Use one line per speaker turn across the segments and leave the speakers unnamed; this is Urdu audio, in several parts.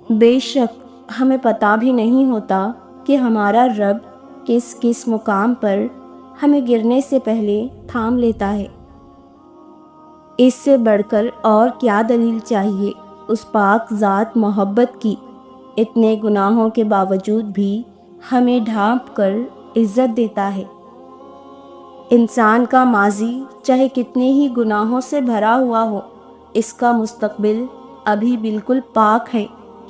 بے شک ہمیں پتہ بھی نہیں ہوتا کہ ہمارا رب کس کس مقام پر ہمیں گرنے سے پہلے تھام لیتا ہے۔ اس سے بڑھ کر اور کیا دلیل چاہیے اس پاک ذات محبت کی، اتنے گناہوں کے باوجود بھی ہمیں ڈھانپ کر عزت دیتا ہے۔ انسان کا ماضی چاہے کتنے ہی گناہوں سے بھرا ہوا ہو، اس کا مستقبل ابھی بالکل پاک ہے،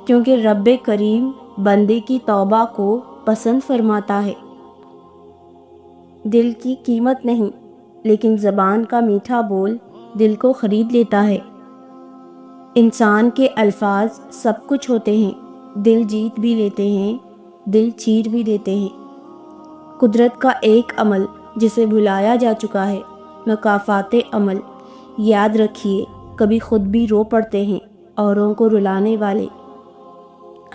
کیونکہ رب کریم بندے کی توبہ کو پسند فرماتا ہے۔ دل کی قیمت نہیں، لیکن زبان کا میٹھا بول دل کو خرید لیتا ہے۔ انسان کے الفاظ سب کچھ ہوتے ہیں، دل جیت بھی لیتے ہیں، دل چیر بھی دیتے ہیں۔ قدرت کا ایک عمل جسے بھلایا جا چکا ہے، مکافات عمل۔ یاد رکھیے کبھی خود بھی رو پڑتے ہیں اوروں کو رلانے والے۔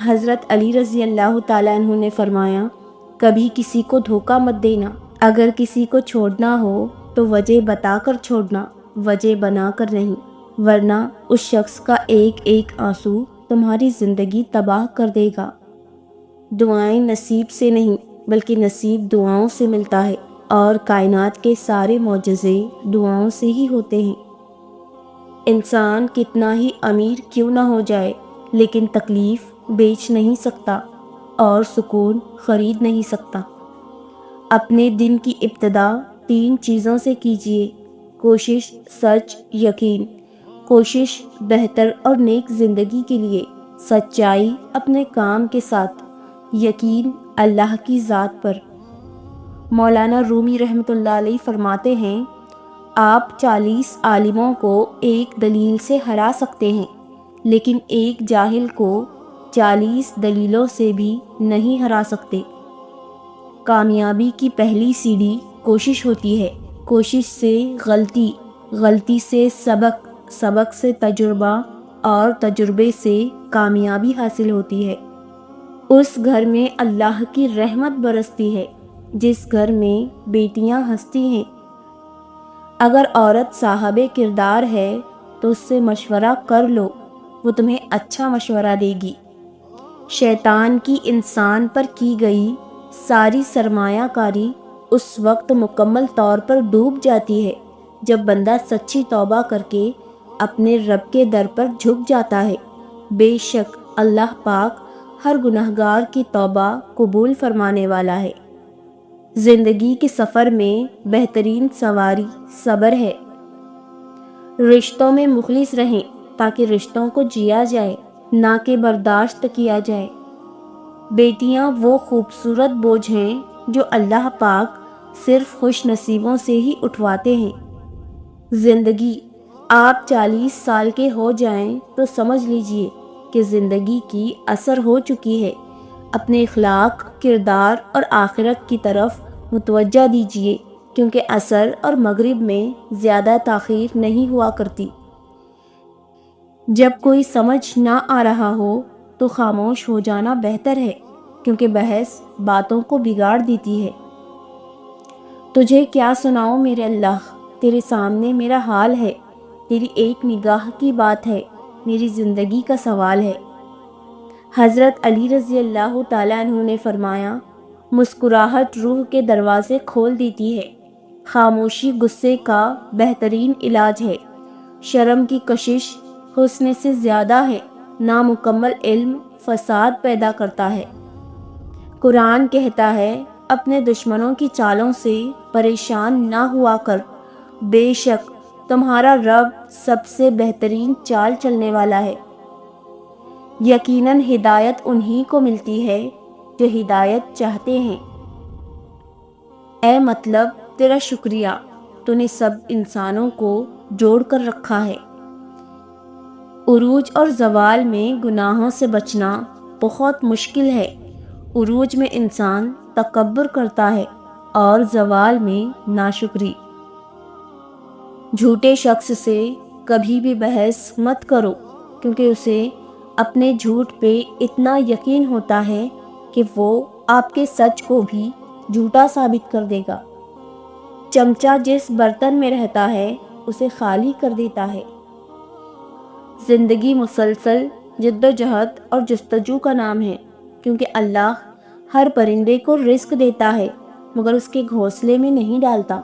حضرت علی رضی اللہ تعالیٰ عنہ نے فرمایا، کبھی کسی کو دھوکہ مت دینا، اگر کسی کو چھوڑنا ہو تو وجہ بتا کر چھوڑنا، وجہ بنا کر نہیں، ورنہ اس شخص کا ایک ایک آنسو تمہاری زندگی تباہ کر دے گا۔ دعائیں نصیب سے نہیں بلکہ نصیب دعاؤں سے ملتا ہے، اور کائنات کے سارے معجزے دعاؤں سے ہی ہوتے ہیں۔ انسان کتنا ہی امیر کیوں نہ ہو جائے، لیکن تکلیف بیچ نہیں سکتا اور سکون خرید نہیں سکتا۔ اپنے دن کی ابتدا 3 چیزوں سے کیجیے: کوشش، سچ، یقین۔ کوشش بہتر اور نیک زندگی کے لیے، سچائی اپنے کام کے ساتھ، یقین اللہ کی ذات پر۔ مولانا رومی رحمۃ اللہ علیہ فرماتے ہیں، آپ 40 عالموں کو ایک دلیل سے ہرا سکتے ہیں، لیکن ایک جاہل کو 40 دلیلوں سے بھی نہیں ہرا سکتے۔ کامیابی کی پہلی سیڑھی کوشش ہوتی ہے، کوشش سے غلطی، غلطی سے سبق، سبق سے تجربہ، اور تجربے سے کامیابی حاصل ہوتی ہے۔ اس گھر میں اللہ کی رحمت برستی ہے جس گھر میں بیٹیاں ہنستی ہیں۔ اگر عورت صاحب کردار ہے تو اس سے مشورہ کر لو، وہ تمہیں اچھا مشورہ دے گی۔ شیطان کی انسان پر کی گئی ساری سرمایہ کاری اس وقت مکمل طور پر ڈوب جاتی ہے جب بندہ سچی توبہ کر کے اپنے رب کے در پر جھک جاتا ہے۔ بے شک اللہ پاک ہر گنہگار کی توبہ قبول فرمانے والا ہے۔ زندگی کے سفر میں بہترین سواری صبر ہے۔ رشتوں میں مخلص رہیں تاکہ رشتوں کو جیا جائے، نہ کہ برداشت کیا جائے۔ بیٹیاں وہ خوبصورت بوجھ ہیں جو اللہ پاک صرف خوش نصیبوں سے ہی اٹھواتے ہیں۔ زندگی آپ 40 سال کے ہو جائیں تو سمجھ لیجئے کہ زندگی کی اثر ہو چکی ہے۔ اپنے اخلاق، کردار اور آخرت کی طرف متوجہ دیجئے، کیونکہ عصر اور مغرب میں زیادہ تاخیر نہیں ہوا کرتی۔ جب کوئی سمجھ نہ آ رہا ہو تو خاموش ہو جانا بہتر ہے، کیونکہ بحث باتوں کو بگاڑ دیتی ہے۔ تجھے کیا سناؤں میرے اللہ، تیرے سامنے میرا حال ہے، تیری ایک نگاہ کی بات ہے، میری زندگی کا سوال ہے۔ حضرت علی رضی اللہ تعالیٰ عنہ نے فرمایا، مسکراہٹ روح کے دروازے کھول دیتی ہے، خاموشی غصے کا بہترین علاج ہے، شرم کی کشش حسن سے زیادہ ہے، نامکمل علم فساد پیدا کرتا ہے۔ قرآن کہتا ہے، اپنے دشمنوں کی چالوں سے پریشان نہ ہوا کر، بے شک تمہارا رب سب سے بہترین چال چلنے والا ہے۔ یقیناً ہدایت انہی کو ملتی ہے جو ہدایت چاہتے ہیں۔ اے مطلب تیرا شکریہ، تو نے سب انسانوں کو جوڑ کر رکھا ہے۔ عروج اور زوال میں گناہوں سے بچنا بہت مشکل ہے۔ عروج میں انسان تکبر کرتا ہے اور زوال میں ناشکری۔ جھوٹے شخص سے کبھی بھی بحث مت کرو، کیونکہ اسے اپنے جھوٹ پہ اتنا یقین ہوتا ہے کہ وہ آپ کے سچ کو بھی جھوٹا ثابت کر دے گا۔ چمچہ جس برتن میں رہتا ہے اسے خالی کر دیتا ہے۔ زندگی مسلسل جد و جہد اور جستجو کا نام ہے، کیونکہ اللہ ہر پرندے کو رزق دیتا ہے مگر اس کے گھونسلے میں نہیں ڈالتا۔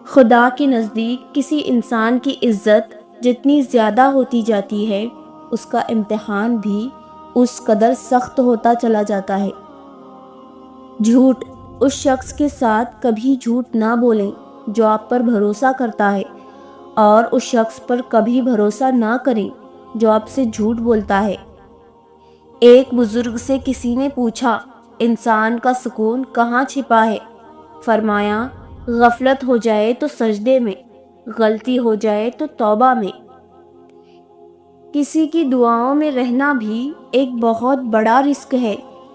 خدا کے نزدیک کسی انسان کی عزت جتنی زیادہ ہوتی جاتی ہے، اس کا امتحان بھی اس قدر سخت ہوتا چلا جاتا ہے۔ جھوٹ، اس شخص کے ساتھ کبھی جھوٹ نہ بولیں جو آپ پر بھروسہ کرتا ہے، اور اس شخص پر کبھی بھروسہ نہ کریں جو آپ سے جھوٹ بولتا ہے۔ ایک بزرگ سے کسی نے پوچھا، انسان کا سکون کہاں چھپا ہے؟ فرمایا، غفلت ہو جائے تو سجدے میں، غلطی ہو جائے تو توبہ میں۔ کسی کی دعاؤں میں رہنا بھی ایک بہت بڑا رزق ہے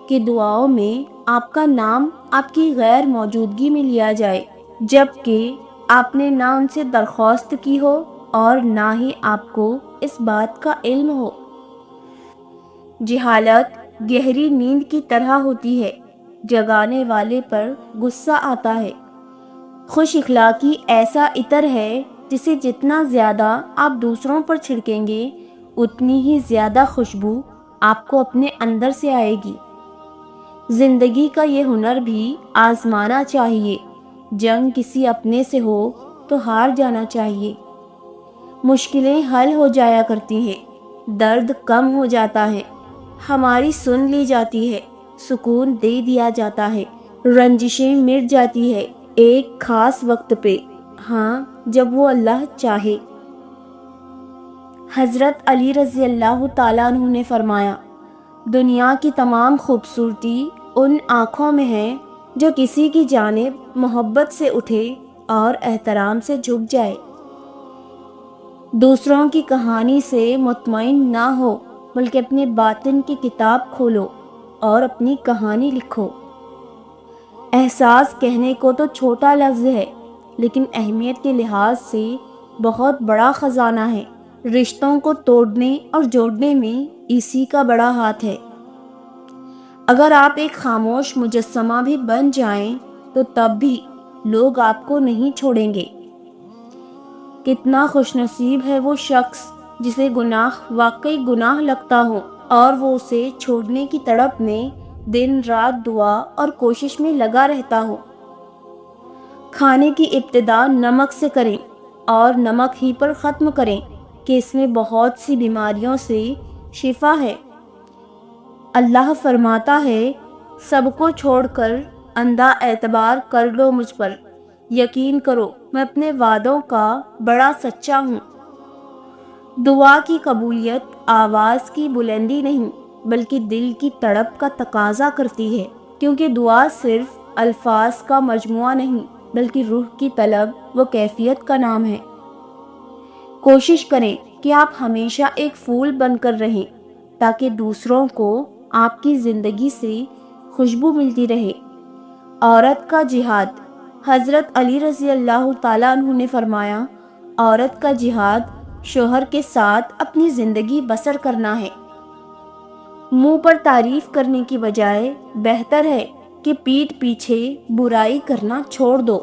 کہ دعاؤں میں آپ کا نام آپ کی غیر موجودگی میں لیا جائے، جبکہ آپ نے نہ ان سے درخواست کی ہو اور نہ ہی آپ کو اس بات کا علم ہو۔ جہالت گہری نیند کی طرح ہوتی ہے، جگانے والے پر غصہ آتا ہے۔ خوش اخلاقی ایسا عطر ہے جسے جتنا زیادہ آپ دوسروں پر چھڑکیں گے، اتنی ہی زیادہ خوشبو آپ کو اپنے اندر سے آئے گی۔ زندگی کا یہ ہنر بھی آزمانا چاہیے۔ جنگ کسی اپنے سے ہو تو ہار جانا چاہیے۔ مشکلیں حل ہو جایا کرتی ہیں، درد کم ہو جاتا ہے، ہماری سن لی جاتی ہے، سکون دے دیا جاتا ہے، رنجشیں مٹ جاتی ہے ایک خاص وقت پہ، ہاں جب وہ اللہ چاہے۔ حضرت علی رضی اللہ تعالیٰ عنہ نے فرمایا، دنیا کی تمام خوبصورتی ان آنکھوں میں ہے جو کسی کی جانب محبت سے اٹھے اور احترام سے جھک جائے۔ دوسروں کی کہانی سے مطمئن نہ ہو بلکہ اپنے باطن کی کتاب کھولو اور اپنی کہانی لکھو۔ احساس کہنے کو تو چھوٹا لفظ ہے، لیکن اہمیت کے لحاظ سے بہت بڑا خزانہ ہے۔ رشتوں کو توڑنے اور جوڑنے میں اسی کا بڑا ہاتھ ہے۔ اگر آپ ایک خاموش مجسمہ بھی بن جائیں تو تب بھی لوگ آپ کو نہیں چھوڑیں گے۔ کتنا خوش نصیب ہے وہ شخص جسے گناہ واقعی گناہ لگتا ہو اور وہ اسے چھوڑنے کی تڑپ میں دن رات دعا اور کوشش میں لگا رہتا ہو۔ کھانے کی ابتدا نمک سے کریں اور نمک ہی پر ختم کریں کہ اس میں بہت سی بیماریوں سے شفا ہے۔ اللہ فرماتا ہے، سب کو چھوڑ کر اندھا اعتبار کر لو مجھ پر، یقین کرو میں اپنے وعدوں کا بڑا سچا ہوں۔ دعا کی قبولیت آواز کی بلندی نہیں بلکہ دل کی تڑپ کا تقاضا کرتی ہے، کیونکہ دعا صرف الفاظ کا مجموعہ نہیں بلکہ روح کی طلب و کیفیت کا نام ہے۔ کوشش کریں کہ آپ ہمیشہ ایک پھول بن کر رہیں تاکہ دوسروں کو آپ کی زندگی سے خوشبو ملتی رہے۔ عورت کا جہاد، حضرت علی رضی اللہ تعالیٰ عنہ نے فرمایا، عورت کا جہاد شوہر کے ساتھ اپنی زندگی بسر کرنا ہے۔ منہ پر تعریف کرنے کی بجائے بہتر ہے کہ پیٹھ پیچھے برائی کرنا چھوڑ دو۔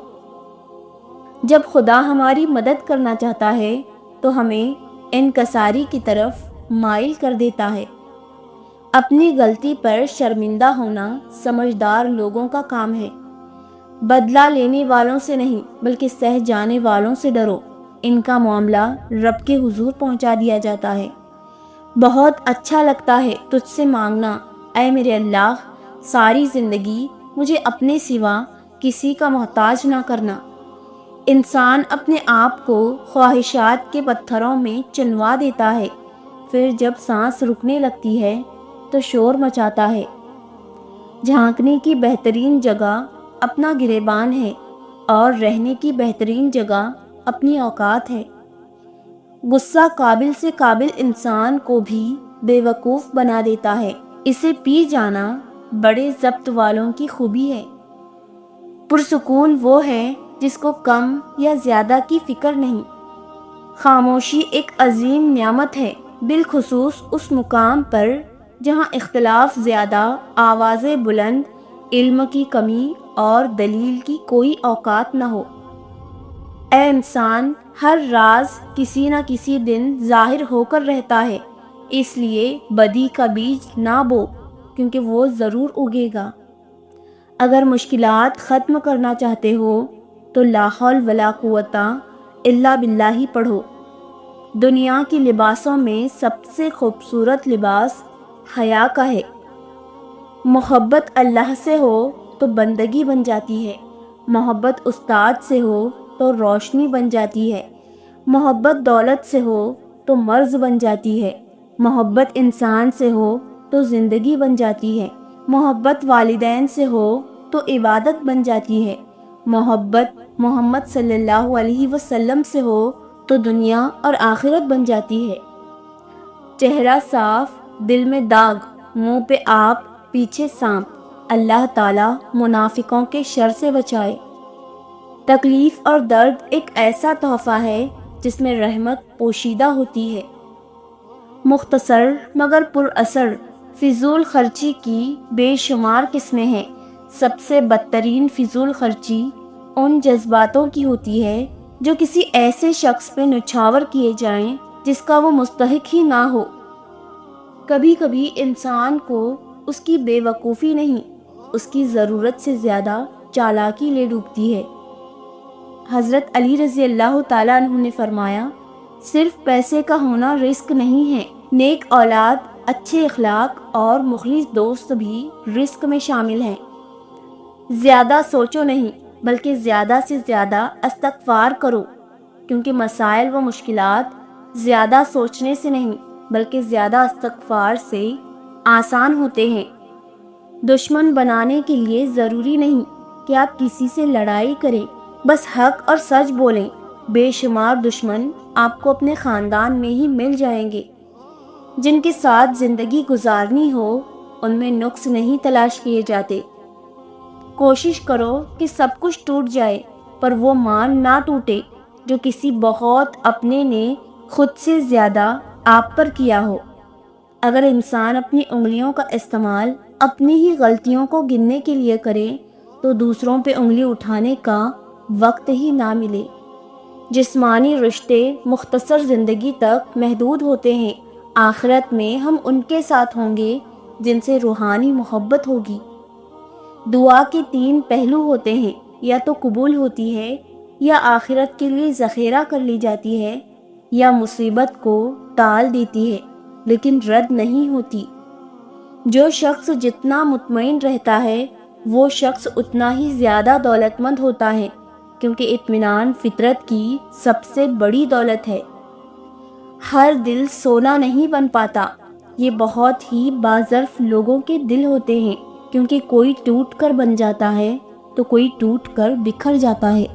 جب خدا ہماری مدد کرنا چاہتا ہے تو ہمیں انکساری کی طرف مائل کر دیتا ہے۔ اپنی غلطی پر شرمندہ ہونا سمجھدار لوگوں کا کام ہے۔ بدلہ لینے والوں سے نہیں بلکہ سہ جانے والوں سے ڈرو، ان کا معاملہ رب کے حضور پہنچا دیا جاتا ہے۔ بہت اچھا لگتا ہے تجھ سے مانگنا، اے میرے اللہ، ساری زندگی مجھے اپنے سوا کسی کا محتاج نہ کرنا۔ انسان اپنے آپ کو خواہشات کے پتھروں میں چنوا دیتا ہے، پھر جب سانس رکنے لگتی ہے تو شور مچاتا ہے۔ جھانکنے کی بہترین جگہ اپنا گریبان ہے اور رہنے کی بہترین جگہ اپنی اوقات ہے۔ غصہ قابل سے قابل انسان کو بھی بے وقوف بنا دیتا ہے، اسے پی جانا بڑے ضبط والوں کی خوبی ہے۔ پرسکون وہ ہے جس کو کم یا زیادہ کی فکر نہیں۔ خاموشی ایک عظیم نعمت ہے، بالخصوص اس مقام پر جہاں اختلاف زیادہ، آوازیں بلند، علم کی کمی اور دلیل کی کوئی اوقات نہ ہو۔ اے انسان، ہر راز کسی نہ کسی دن ظاہر ہو کر رہتا ہے، اس لیے بدی کا بیج نہ بو، کیونکہ وہ ضرور اگے گا۔ اگر مشکلات ختم کرنا چاہتے ہو تو لا حول ولا قوت الا باللہ پڑھو۔ دنیا کے لباسوں میں سب سے خوبصورت لباس حیا کا ہے۔ محبت اللہ سے ہو تو بندگی بن جاتی ہے، محبت استاد سے ہو تو روشنی بن جاتی ہے، محبت دولت سے ہو تو مرض بن جاتی ہے، محبت انسان سے ہو تو زندگی بن جاتی ہے، محبت والدین سے ہو تو عبادت بن جاتی ہے، محبت محمد صلی اللہ علیہ وسلم سے ہو تو دنیا اور آخرت بن جاتی ہے۔ چہرہ صاف، دل میں داغ، منہ پہ آپ، پیچھے سانپ۔ اللہ تعالیٰ منافقوں کے شر سے بچائے۔ تکلیف اور درد ایک ایسا تحفہ ہے جس میں رحمت پوشیدہ ہوتی ہے۔ مختصر مگر پر اثر فضول خرچی کی بے شمار قسمیں ہیں۔ سب سے بدترین فضول خرچی ان جذباتوں کی ہوتی ہے جو کسی ایسے شخص پہ نچھاور کیے جائیں جس کا وہ مستحق ہی نہ ہو۔ کبھی کبھی انسان کو اس کی بے وقوفی نہیں، اس کی ضرورت سے زیادہ چالاکی لے ڈوبتی ہے۔ حضرت علی رضی اللہ تعالیٰ عنہ نے فرمایا، صرف پیسے کا ہونا رزق نہیں ہے، نیک اولاد، اچھے اخلاق اور مخلص دوست بھی رزق میں شامل ہیں۔ زیادہ سوچو نہیں بلکہ زیادہ سے زیادہ استغفار کرو، کیونکہ مسائل و مشکلات زیادہ سوچنے سے نہیں بلکہ زیادہ استغفار سے آسان ہوتے ہیں۔ دشمن بنانے کے لیے ضروری نہیں کہ آپ کسی سے لڑائی کریں، بس حق اور سچ بولیں۔ بے شمار دشمن آپ کو اپنے خاندان میں ہی مل جائیں گے۔ جن کے ساتھ زندگی گزارنی ہو ان میں نقص نہیں تلاش کیے جاتے۔ کوشش کرو کہ سب کچھ ٹوٹ جائے پر وہ مان نہ ٹوٹے جو کسی بہت اپنے نے خود سے زیادہ آپ پر کیا ہو۔ اگر انسان اپنی انگلیوں کا استعمال اپنی ہی غلطیوں کو گننے کے لیے کرے تو دوسروں پہ انگلی اٹھانے کا وقت ہی نہ ملے۔ جسمانی رشتے مختصر زندگی تک محدود ہوتے ہیں، آخرت میں ہم ان کے ساتھ ہوں گے جن سے روحانی محبت ہوگی۔ دعا کے 3 پہلو ہوتے ہیں، یا تو قبول ہوتی ہے، یا آخرت کے لیے ذخیرہ کر لی جاتی ہے، یا مصیبت کو ٹال دیتی ہے لیکن رد نہیں ہوتی۔ جو شخص جتنا مطمئن رہتا ہے وہ شخص اتنا ہی زیادہ دولت مند ہوتا ہے، کیونکہ اطمینان فطرت کی سب سے بڑی دولت ہے۔ ہر دل سونا نہیں بن پاتا، یہ بہت ہی باظرف لوگوں کے دل ہوتے ہیں، کیونکہ کوئی ٹوٹ کر بن جاتا ہے تو کوئی ٹوٹ کر بکھر جاتا ہے۔